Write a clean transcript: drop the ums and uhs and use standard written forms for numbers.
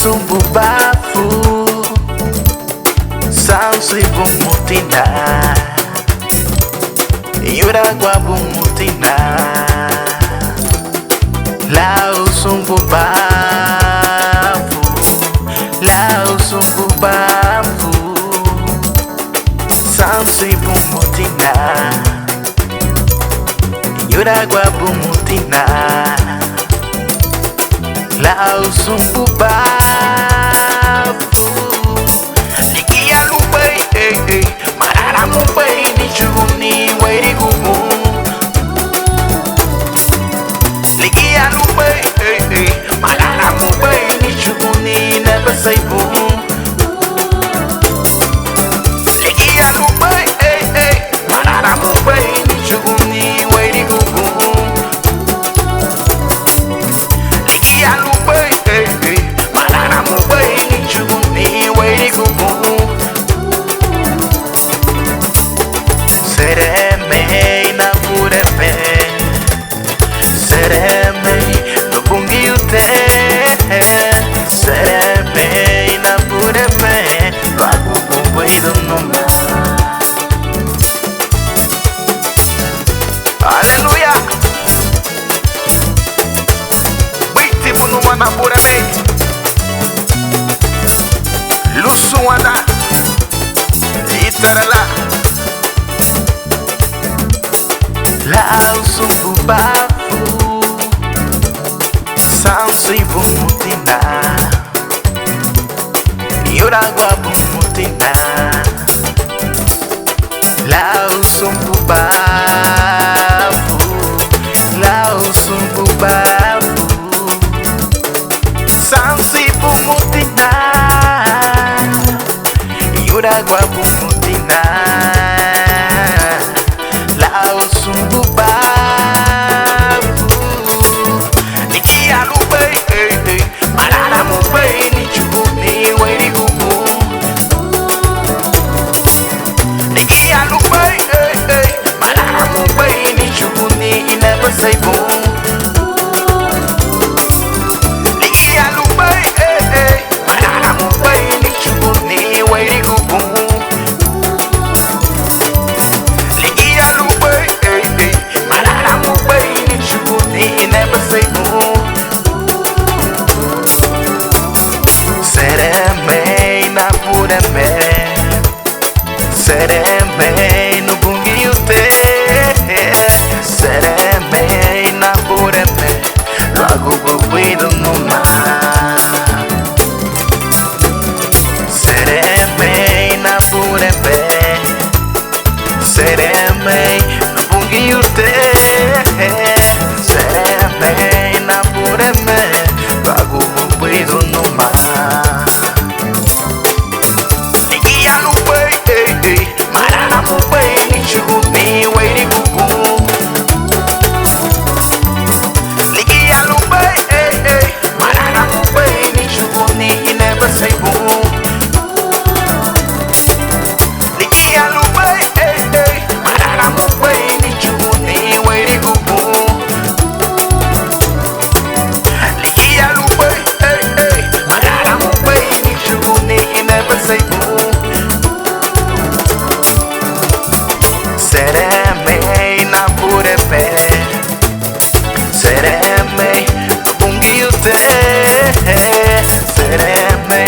sumbu bafu Sansi bumutina Yura gwa bumutina Lao sumbu bafu Lao sumbu bafu Sansi bumutina Yura gwa bumutina Lao sumbu bafu Likia lupai Marara mupai ni chuguni wairi gugu Likia lupai Marara mupai ni chuguni nabasaibu Likia lupai Marara mupai ni chuguni wairi gugu Sereme na pureme Sereme no bungiute Sereme na pureme Lagu bumbuido numa Aleluya Biti bunuma na pureme Lusuana Itarala Lao sumbu bafu Sansi bumutina Yuragwa bumutina Lao sumbu bafu Lao sumbu bafu Sansi bumutina Yuragwa bumutina Lao sumbu bafu Likia lupai Marara mupai ni chuguni wairi gugu Likia lupai Marara mupai ni chuguni inabasaibu Likia lupai Marara mupai ni chuguni wairi gugu Sereme no bungiute Sereme na pureme Lagu bubuido numa Sereme na pureme Sereme no bungiute Sereme na pureme Lagu bubuido numa Marara mupai ni chuguni wairi gugu Likia lupai Marara mupai ni chuguni inabasaibu Likia lupai Marara mupai ni chuguni wairi gugu Likia lupai Marara mupai ni chuguni inabasaibu Sereme na pureme Sereme no bungiute Sereme